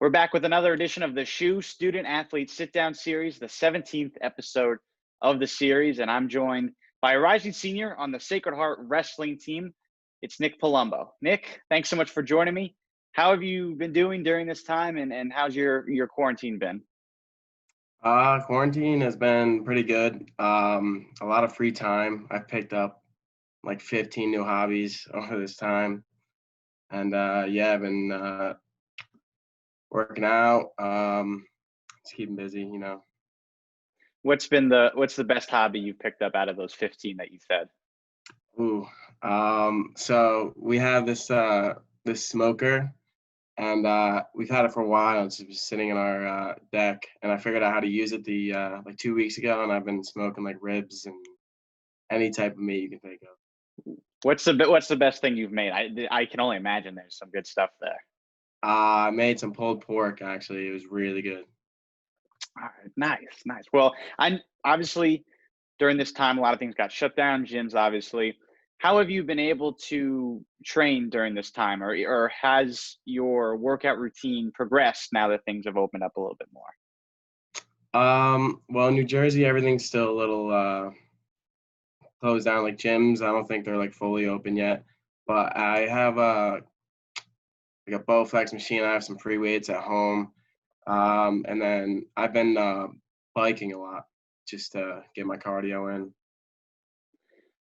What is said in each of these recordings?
We're back with another edition of the SHU Student Athlete Sit Down Series, the 17th episode of the series, and I'm joined by a rising senior on the Sacred Heart Wrestling team. It's Nick Palumbo. Nick, thanks so much for joining me. How have you been doing during this time, and how's your quarantine been? Quarantine has been pretty good. A lot of free time. I've picked up like 15 new hobbies over this time. And I've been working out, just keeping busy. What's the best hobby you've picked up out of those 15 that you said? Ooh. So we have this smoker, and we've had it for a while. It's just sitting in our deck, and I figured out how to use it like 2 weeks ago, and I've been smoking like ribs and any type of meat you can think of. What's the best thing you've made? I can only imagine there's some good stuff there. I made some pulled pork, actually. It was really good. All right, nice. Well, I'm obviously during this time, a lot of things got shut down, gyms, obviously. How have you been able to train during this time, or has your workout routine progressed now that things have opened up a little bit more? Well, in New Jersey, everything's still a little closed down. Like gyms, I don't think they're like fully open yet. But I have like a Bowflex machine. I have some free weights at home, and then I've been biking a lot just to get my cardio in.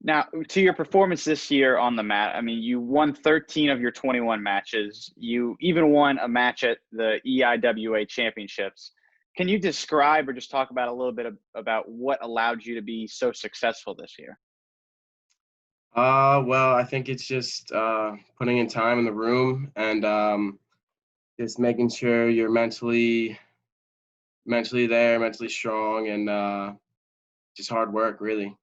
Now, to your performance this year on the mat, I mean, you won 13 of your 21 matches. You even won a match at the EIWA Championships. Can you describe or just talk about a little bit about what allowed you to be so successful this year? Well, I think it's just putting in time in the room and just making sure you're mentally there, mentally strong, and just hard work, really.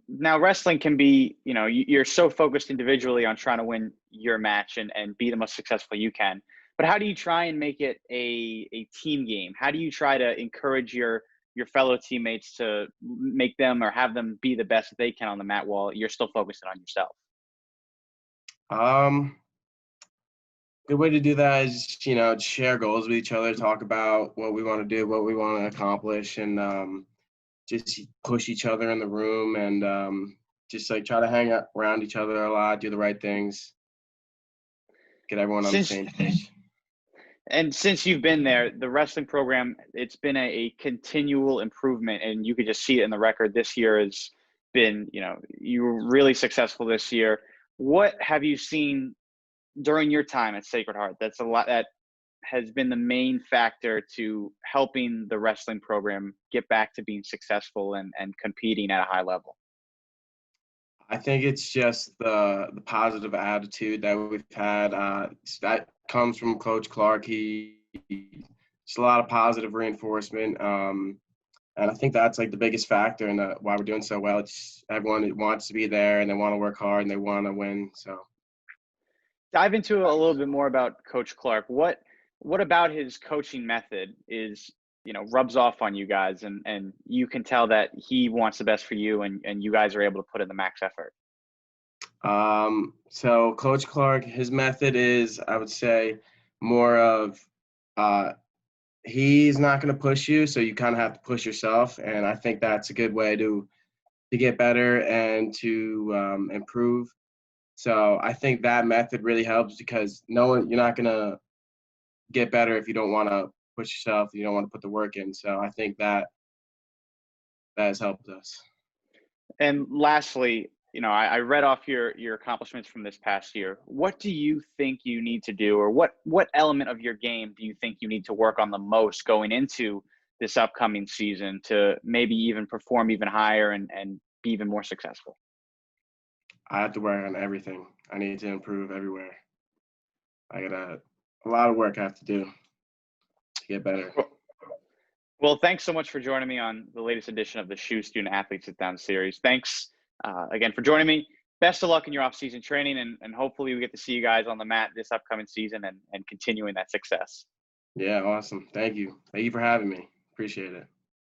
Now, wrestling can be, you're so focused individually on trying to win your match and be the most successful you can. But how do you try and make it a team game? How do you try to encourage your fellow teammates to make them or have them be the best that they can on the mat while you're still focusing on yourself? Um, Good way to do that is, share goals with each other, talk about what we want to do, what we want to accomplish, and just push each other in the room and just like try to hang out around each other a lot, do the right things, get everyone on the Since same page. And since you've been there, the wrestling program, it's been a continual improvement, and you could just see it in the record. This year has been, you were really successful this year. What have you seen during your time at Sacred Heart that has been the main factor to helping the wrestling program get back to being successful and competing at a high level? I think it's just the positive attitude that we've had. That comes from Coach Clark. He just a lot of positive reinforcement, and I think that's like the biggest factor in why we're doing so well. It's everyone wants to be there and they want to work hard and they want to win. So. Dive into a little bit more about Coach Clark. What about his coaching method is, rubs off on you guys and you can tell that he wants the best for you and you guys are able to put in the max effort? So Coach Clark, his method is, I would say, more of he's not going to push you, so you kind of have to push yourself, and I think that's a good way to get better and to improve. So I think that method really helps because you're not going to get better if you don't want to push yourself, you don't want to put the work in. So I think that has helped us. And lastly, I read off your accomplishments from this past year. What do you think you need to do, or what element of your game do you think you need to work on the most going into this upcoming season to maybe even perform even higher and be even more successful? I have to work on everything. I need to improve everywhere. I got a lot of work I have to do to get better. Well, thanks so much for joining me on the latest edition of the SHU Student Athlete Sit Down Series. Thanks again for joining me. Best of luck in your off-season training, and hopefully we get to see you guys on the mat this upcoming season and continuing that success. Yeah, awesome. Thank you. Thank you for having me. Appreciate it.